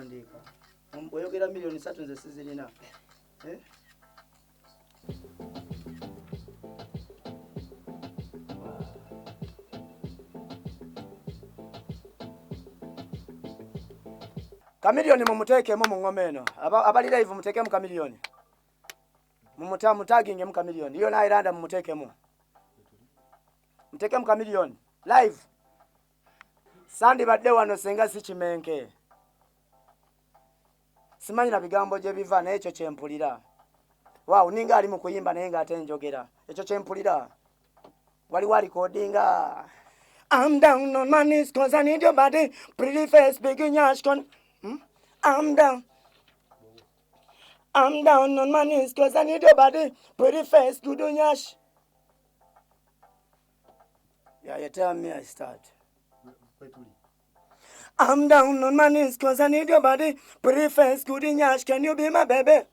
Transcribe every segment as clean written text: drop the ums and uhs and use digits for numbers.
wandiika. Oyogera milioni 3 nze sizirina. Kamilioni mumuteekemu mu ngoma eno. Abali live muteekemu kamilioni. Mutaginge mu kamilioni. Iyo nairanda mumuteekemu. Muteekemu kamilioni. Live. Sandi badde wano senga si kimenke. Simanyi na bigambo gye biva n'ekyo kyempulira. Wow, ninga ali mu kuyimba naye ng'ate njogera. Ekyo kyempulira. Waliwo recordinga. I'm down on my knees cause I need your body. Pretty face, big nyash con. I'm down. I'm down on my knees cause I need your body. Pretty face, good nyash. Yeah, you tell me I start. I'm down on my knees cause I need your body. Pretty face, good nyash. Can you be my baby?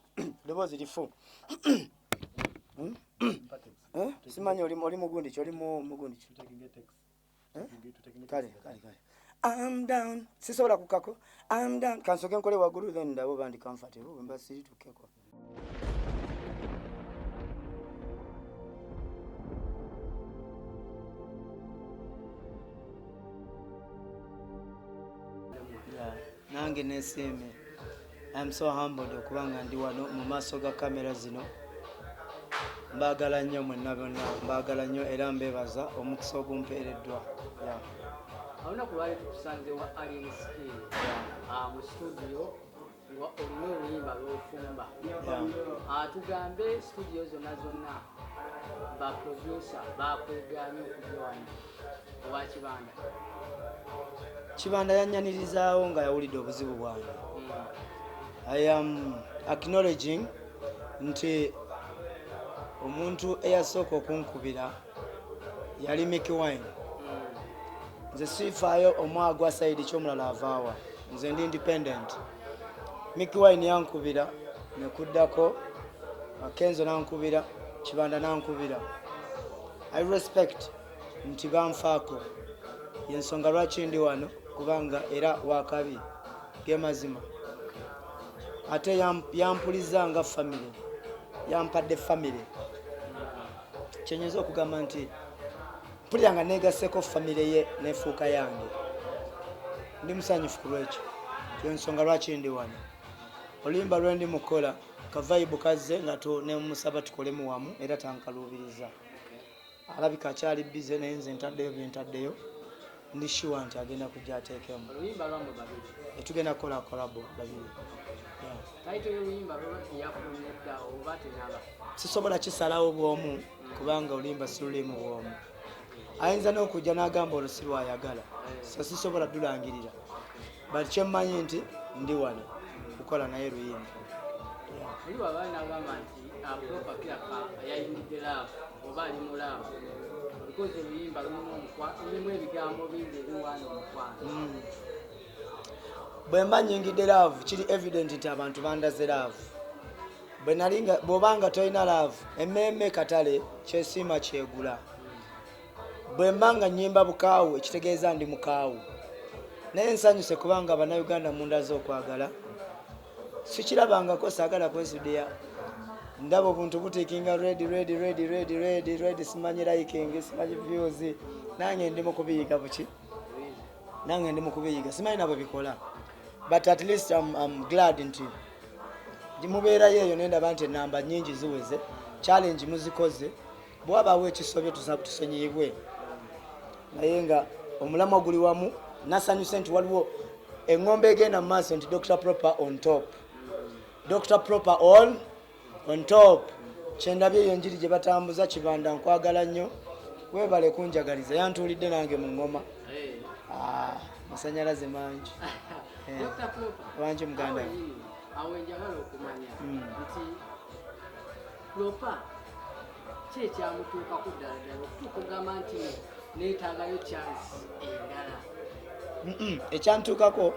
The was it full. Simanyi oli mugundi oli mugundi. Kale. I'm down. Sisobola kukako. I'm down. Kansoke nkole wagulu then ndabo bandi comfortable mba siri tukeko. Nange neseme. I'm so humbled okubanga ndi wano mu maaso ga kamera zino. Mbagala nnyo mwenna bonna, mbagala nnyo era mbebaza omukisa ogumpeereddwa. Auna kuwali tusanze wa alienski mu studio wa Oluyimba lw'ofumba. Tugambe studio zonna ba producer bakweganye okujoana owa Kibanda. Kibanda yannyanirizawo nga yawulidde obuzibu bwange. I am acknowledging nti omuntu eyasooka okunkubira yali Mickey Wine. Nze sifaayo omwagwa side ky'omulala avaawa. Nze ndi independent. Mickey Wine yankubira nekuddako, Kenzo nankubira, Kibanda nankubira. I respect nti banfaako. Yensonga lwaki ndi wano kubanga era wakabi gemazima. Ate yampuliza nga family. Yampadde family. Kyenyezo okugamba nti mpulira nga negaseko family ye nefuuka yange. Ndi musanyufu ku lwekyo. Yensonga lwaki ndi wano. Oluyimba lwe ndi mukola kavaibu kazze nga nemusaba tukolemu wamu era tankaluubiriza. Alabika akyali bize naye nze ntaddeyo byentaddeyo. Ndi sure nti agenda kujja ateekemu. Oluyimba lwamwe babiri. Tugenda kukola kolabo babiri. Taito y'oluyimba lwaki yafunedda oba tenaba. Sisobola kisalawo bwomu kubanga oluyimba sirulimu bwomu. Ayinza n'okujja n'agamba olwo si lwayagala. So sisobola dulangirira. But kyemmanyi nti ndi wano kukola naye luyimba. Oli wabali n'agamba nti Propa kiraka yayimidde laavu oba ali mu laavu. Because oluyimba lulimu ebigambo bingi ebiwaana omukwano. Bwe mba nnyingidde laavu kiri evident nti abantu bandaze laavu. Bw'obanga tolina laavu emmeeme katale kyesiima kyegula. Bwe mba nga nnyimba bukaawu ekitegeeza ndi mukaawu. Naye nsanyuse kubanga Bannayuganda mundaze okwagala. Sikirabangako saagala kwesidiya. Ndaba obuntu butiikinga ready simanyi liking simanyi views. Nange ndi mu kubiyiga buki. Nange ndi mu kubiyiga simanyi nabo bikola. But at least I'm glad nti mubeerayo eyo nendaba nti enamba nnyingi ziweze. Challenge muzikoze. Bw'abaawo ekisobyo tusonyiibwe. Naye nga omulamwa guli wamu nasanyuse nti waliwo engombe egenda mu maaso nti Dr. Propa on top. Dr. Propa on top. Kyendabye eyo njiri gye batambuza Kibanda nkwagala nnyo. Weebale kunjagaliza yantuulidde nange mu ngoma. Masanyalaze mangi. Dr. Propa. Wangi muganda. Awe njagala okumanya nti Propa ki ekyamutuukako ddala okutuuka ogamba nti neetaagayo chance endala. Ekyantuukako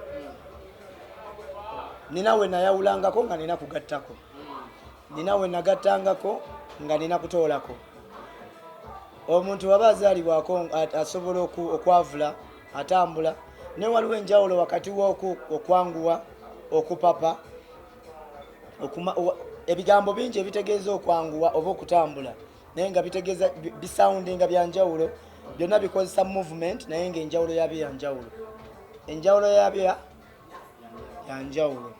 nina we nayawulangako nga nina kugattako. Nina we nagattangako nga nina kutoolako. Omuntu waba azaalibwako asobola okwavula atambula. Ne waliwo enjawulo wakati w'okwanguwa okupapa ebigambo bingi ebitegeeza okwanguwa oba okutambula naye nga bitegeeza bisawundi nga byanjawulo byonna bikozesa movement naye nga enjawulo yabyo yanjawulo enjawulo yabyo yanjawulo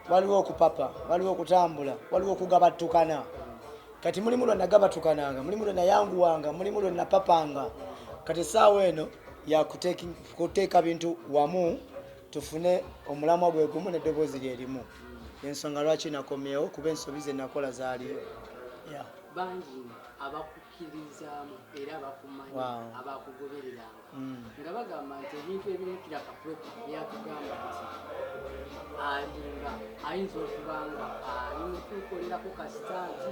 waliwo okupapa waliwo okutambula waliwo okugabatukana kati mulimu lwe nagabatukananga mulimu lwe nayanguwanga mulimu lwe napapanga kati essaawa eno yakuteeka bintu wamu tufune omulamwa gwe gumu n'eddoboozi lyerimu ensonga lwaki nakomyewo kuba ensobi ze nakola zaaliyo bangi abakukkiririzaamu era abakumanyi abakugobereranga nga bagamba nti ebintu ebimukira kapropa byakugamba nti alinga ayinza okubanga ali mutukolerako kasitanti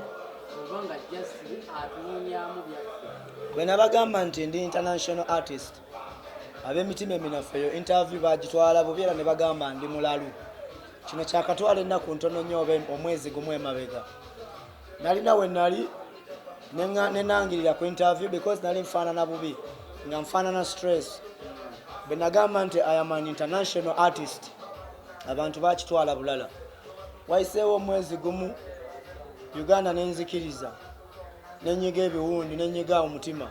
oba nga jasi atunoonyaamu byaffe bwe nabagamba nti ndi international artist ab'emitima eminafu eyo interview bagitwala bubi era ne bagamba ndi mulalu kino kyakatwala ennaku ntono nnyo oba omwezi gumu emabega nalina we nali nenangirira ku interview because nali nfaanana bubi nga nfaanana stress bwe nagamba nti I am an international artist abantu bakitwala bulala wayiseewo omwezi gumu Uganda nenzikiriza nenyiga ebiwundi nenyiga omutima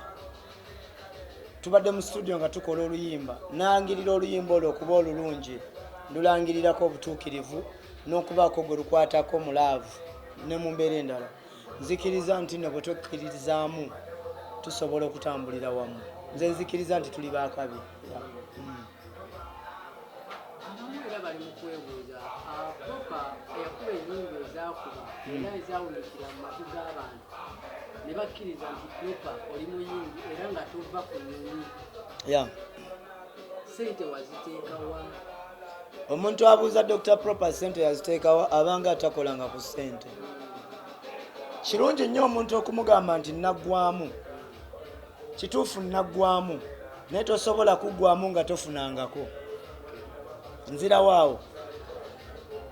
tubadde mu studio nga tukola oluyimba nangirira oluyimba olwo okuba olulungi ndulangirirako obutuukirivu n'okubaako gwe lukwatako mu laavu ne mu mbeera endala nzikiriza nti ne bwe twekkiririzaamu tusobola okutambulira wamu nze nzikiriza nti tuli baakabi abamu era bali mu kwebuuza Propa eyakuba ennyimba ezaakuba era ezaawulikira mu matu g'abantu ne bakkiriza nti Propa oli muyimbi era nga tova ku nnyonyi sente waziteekawa omuntu abuuza Dr. Propa sente yaziteekawa abanga atakolanga ku sente kirungi nnyo omuntu okumugamba nti naggwamu kituufu naggwamu naye tosobola kuggwamu nga tofunangako nzirawaawo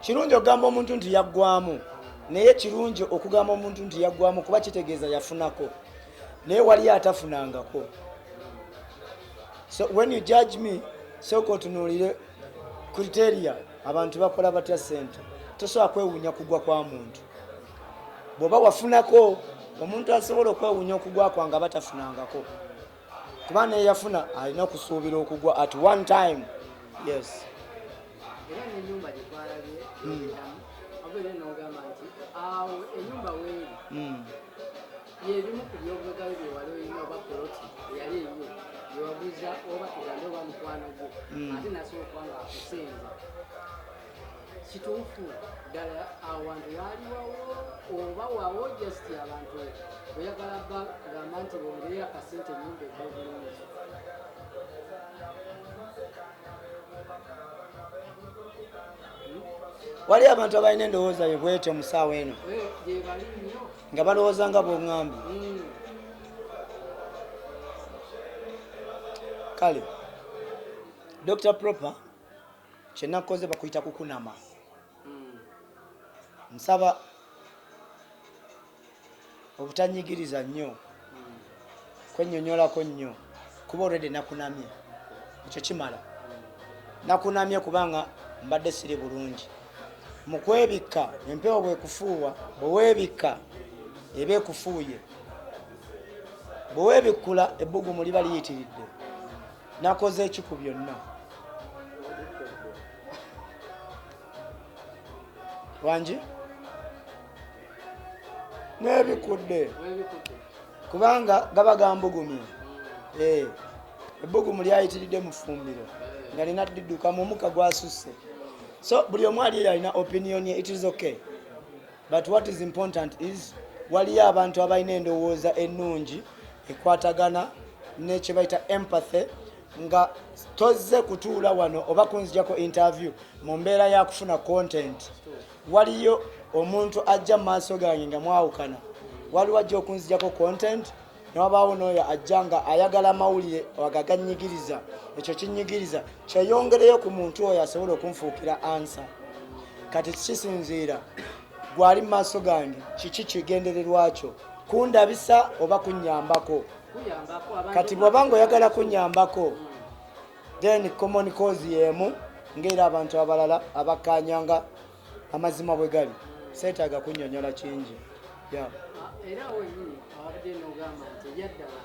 kirungi okugamba omuntu nti yaggwamu naye kirungi okugamba omuntu nti yaggwamu kuba kitegeeza yafunako naye wali atafunangako so when you judge me sooka otunuulire criteria abantu bakola batya sente tosobola kwewuunya kugwa kwa muntu bw'oba wafunako omuntu asobola okwewuunya okugwa kwanga batafunangako kuba naye yafuna alina okusuubira okugwa at one time yes era n'ennyumba gye twalabye abeera n'ogamba nti awo ennyumba weeri yebimu ku byobugagalo bye wali olina oba poloti eyali eyo yewaguza oba tugambe oba mukwano gwo ate nasobola okubanga akusenza kituufu ddala awantu waaliwawo oba waawo just abantu oyagala bagamba nti bongereyo akasente ennyumba eko obulungi wali abantu abalina endowooza yebwete omusaawa eno nga balowooza nga bw'oŋŋambye kale Dr. Propa kyenakoze bakuyita kukunama nsaba obutanyigiriza nnyo kwennyonnyolako nnyo kuba olwedde nakunamye ekyo kimala nakunamye kubanga mbadde siri bulungi mu kwebikka empewo bwekufuuwa bweweebikka eba ekufuuye bweweebikkula ebbugumu liba liyitiridde nakoze eki ku byonna wangi nebikudde kubanga gaba gambugumye ebbugumu lyayitiridde mu ffumbiro nga lina didduka mu muka gwasusse so buli omu ali alina opinion ye it is okay but what is important is waliyo abantu abalina endowooza ennungi ekwatagana nekye bayita empathy nga tozze kutuula wano oba kunzijako interview mu mbeera ya kufuna content waliyo omuntu ajja mu maaso gange nga mwawukana waliwo ajja okunzijako content newabaawo n'oyo ajja nga ayagala amawulire agaganyigiriza ekyo kinyigiriza kyeyongereyo ku muntu oyo asobola okunfuukira ansa kati kisinziira gwali mu maaso gange kiki kigendererwakyo kundabisa oba kunnyambako kati bw'oba nga oyagala kunnyambako then common cause y'emu ng'era abantu abalala abakkaanyanga amazima bwe gali seetaaga kunnyonnyola kingi. Era wenyini abadde n'ogamba nti eyaddala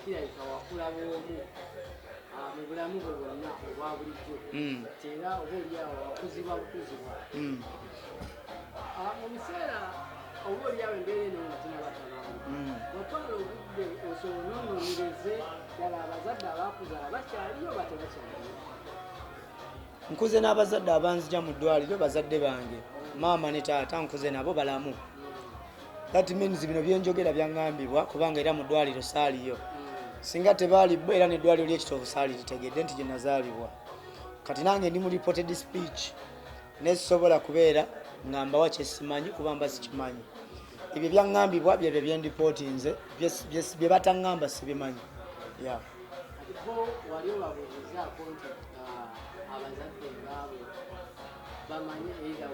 kirabika wakulaba omu mu bulamu bwe bwonna obwa bulijjo nti era oba oliawo wakuzibwa bukuzibwa mu biseera oba oliawo embeera eno nga tinabatanamu otwala obudde osoonoonyereze ddala abazadde abakuzaala bakyaliyo bate bakyaliyo. Nkuze n'abazadde abanzija mu ddwaliro bazadde bange maama ne taata nkuze nabo balamu. That means bino byenjogera byaŋŋambibwa kubanga era mu ddwaliro saaliyo. Singa tebaali bo era n'eddwaliro ly'ekitovu saali litegedde nti gye nazaalibwa. Kati nange ndi mu reported speech nesobola kubeera ng'ambawa kye simanyi kuba mba sikimanyi. Ebyo byaŋŋambibwa byebyo bye ndipootinze bye bataŋŋamba sibimanyi. Bo wali obabuuzizaako nti abazadde ngaabo bamanyi era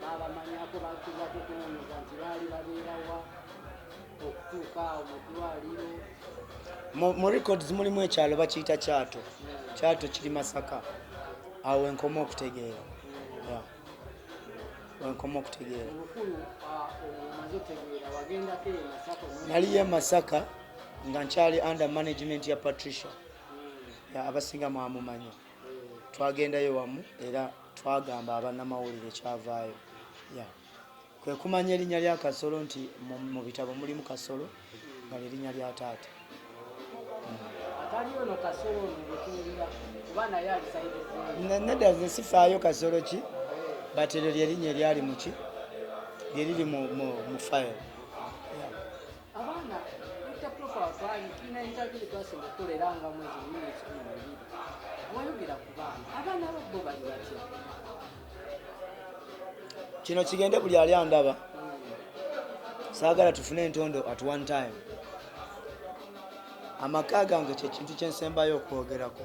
babamanyako bakuzako kunoonyeza nti baali babeerawa okutuuka awo mu ddwaliro. Mu records mulimu ekyalo bakiyita Kyato. Kyato kiri Masaka. Awo wenkoma okutegeera. Wenkoma okutegeera. Naliyo Masaka nga nkyali under management ya Patricia. Abasinga mwamumanyi. Twagendayo wamu era twagamba abannamawulire kyavaayo. Kwe kumanya erinnya lya Kasolo nti mu bitabo mulimu Kasolo nga lerinnya lya taata. Nedda nze sifaayo Kasolo ki batero lyerinnya eryali muki lyeriri mu file. Abaana utta Propa tulina interview twasinga okukolera nga mwezi 12 wayogera ku baana abaana bo bali batya. Kino kigende buli ali andaba saagala tufune entondo at one time. Amaka gange kyekintu kyensembayo okwogerako.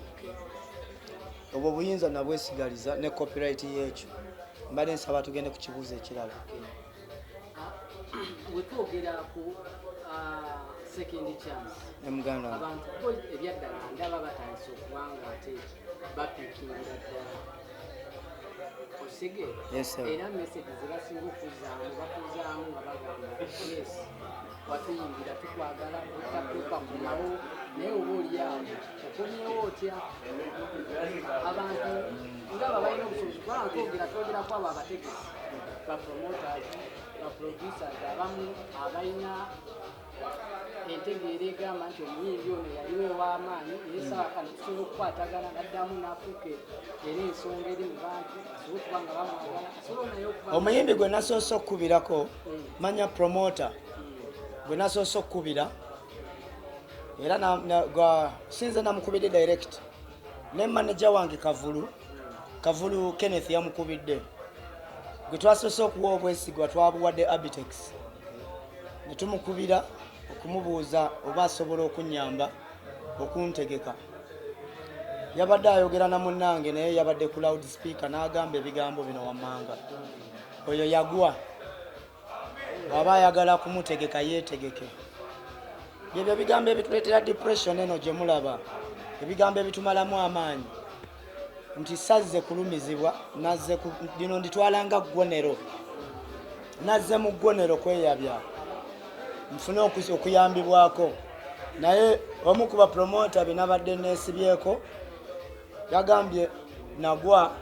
Obwo buyinza nabwesigaliza ne copyright y'ekyo mbadde nsaba tugende ku kibuuzo ekirala. Wetwogera ku second chance Muganda abantu ebyaddala ndaba batandise okubanga ate bapikingira ddala osege era message zebasinga okuzaamu bakuzaamu nga bagamba yes watuyimbira tukwagala utakuuka kunawo naye oba oliawo okomyewo otya abantu ngaba balina obusobozi kubanga twogerako abo abategesi bapromoters baproducers abamu abalina entegeera egamba nti omuyimbi ono yaliwo ew'amaanyi esawa kano tusobola okukwatagana naddamu n'afuuka era ensonga eri mu bantu asobole okuba nga bamwagala asobole naye okuba omuyimbi gwe nasoose okukubirako manya promota gwe nasoose okukubira era sinze namukubidde direct ne manager wange Kavulu Kenneth yamukubidde gwe twasoose okuwa obwesigwa twabuwadde Abitex ne tumukubira okumubuuza oba asobola okunnyamba okuntegeka. Yabadde ayogera na munnange naye yabadde ku loud speaker n'agamba ebigambo bino wammanga oyo yagwa bw'aba ayagala kumutegeka yeetegeke. Byebyo ebigambo ebituleetera depression eno gye mulaba ebigambo ebitumalamu amaanyi nti sazze kulumizibwa nazze lino nditwalanga ggwonero nazze mu ggwonero kweyabya nfune okuyambibwako naye omu ku bapromota binabadde neesibyeko yagambye nagwa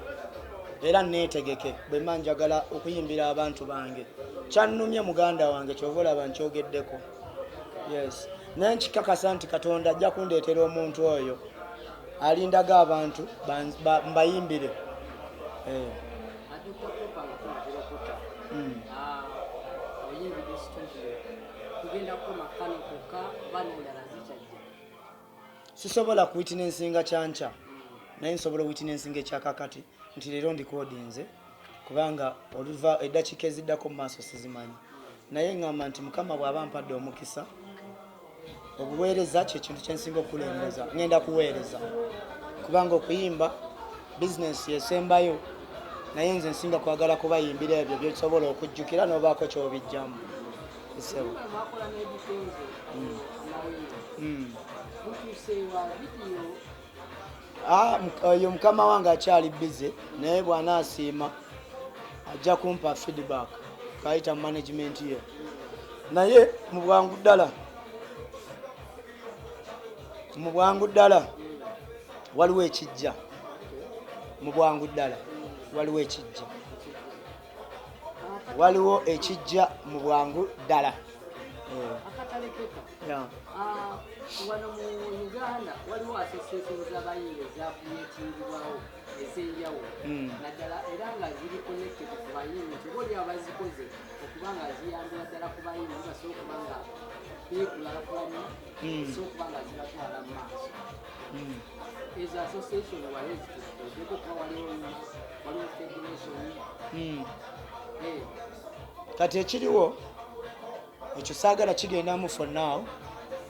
era neetegeke bwe mba njagala okuyimbira abantu bange kyannumye muganda wange kyova olaba nkyogeddeko. Yes naye nkikakasa nti Katonda ajja kundeetera omuntu oyo alindaga abantu mbayimbire. Sisobola kuwitinensinga kyanca naye nsobola witinensinga ekyakakati nti leero ndikodinze kubanga oluva eddakiika eziddako mu maaso sizimanyi naye ngamba nti Mukama bw'aba ampadde omukisa obuweereza kyekintu kyensinga okulemereza ngenda kuweereza kubanga okuyimba bizinesi yesembayo naye nze nsinga kwagala kubayimbira ebyo byosobola okujjukira n'obaako kyobijjamu. Oyo mukama wange akyali busy naye bw'anaasiima ajja kumpa feedback kayita mu management ye naye mu bwangu ddala waliwo ekijja mu bwangu ddala wano mu Uganda waliwo association z'abayimbi ezaakuyetingibwawo ez'enjawulo naddala era nga ziri connected ku bayimbi nti boli abazikoze okuba nga ziyambira ddala ku bayimbi basobola okuba nga beekulakulanya okuba nga zibatwala mu maaso ezo association wali ezituddeko kuba waliwo federation kati ekiriwo ekyo saagala kigendamu for now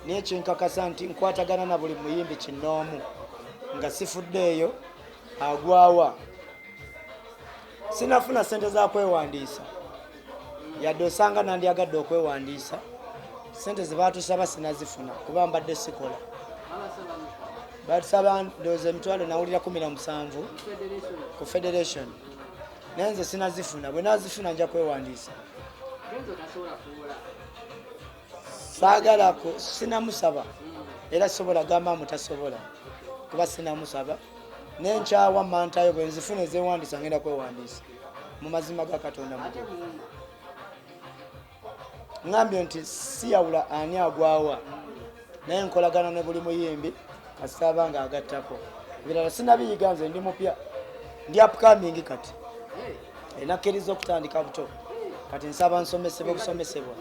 naye kyenkakasa nti nkwatagana na buli muyimbi kinoomu nga sifuddeeyo agwawa sinafuna sente za kwewandiisa yadde osanga nandyagadde okwewandiisa sente zebatusaba sinazifuna kuba mbadde sikola batusaba ndowooza emitwalo nawulira 17 ku federation naye nze sinazifuna bwe nazifuna nja kwewandiisa saagalako sinamusaba era sobola gamba mutasobola kuba sinamusaba nenkyawa mantayo bwe nzifuna ezewandiisa ngenda kwewandiisa mu mazima ga Katonda ngambye nti siyawula ani agwawa naye nkolagana ne buli muyimbi kasaba nga agattako ebirala sinabiyiga nze ndi mupya ndi upcoming kati nakkiriza okutandika buto kati nsaba nsomesebwa okusomesebwa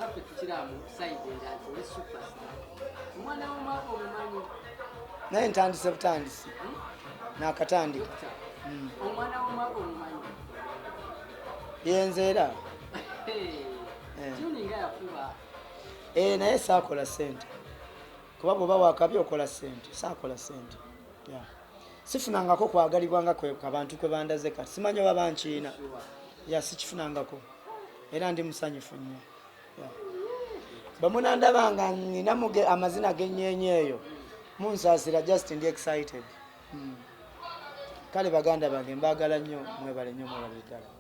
naye ntandise butandisi nakatandika yenzeera naye saakola sente kuba bwoba wakabi okola sente saakola sente sifunangako kwagalibwanga abantu kwe bandaze kati simanyi oba bankiina sikifunangako era ndi musanyufu nnyo bamunandabanga nina amazina g'ennyenye eyo munsaasira just ndi excited kale baganda bange mbagala nnyo mwebale nnyo mwebale ddala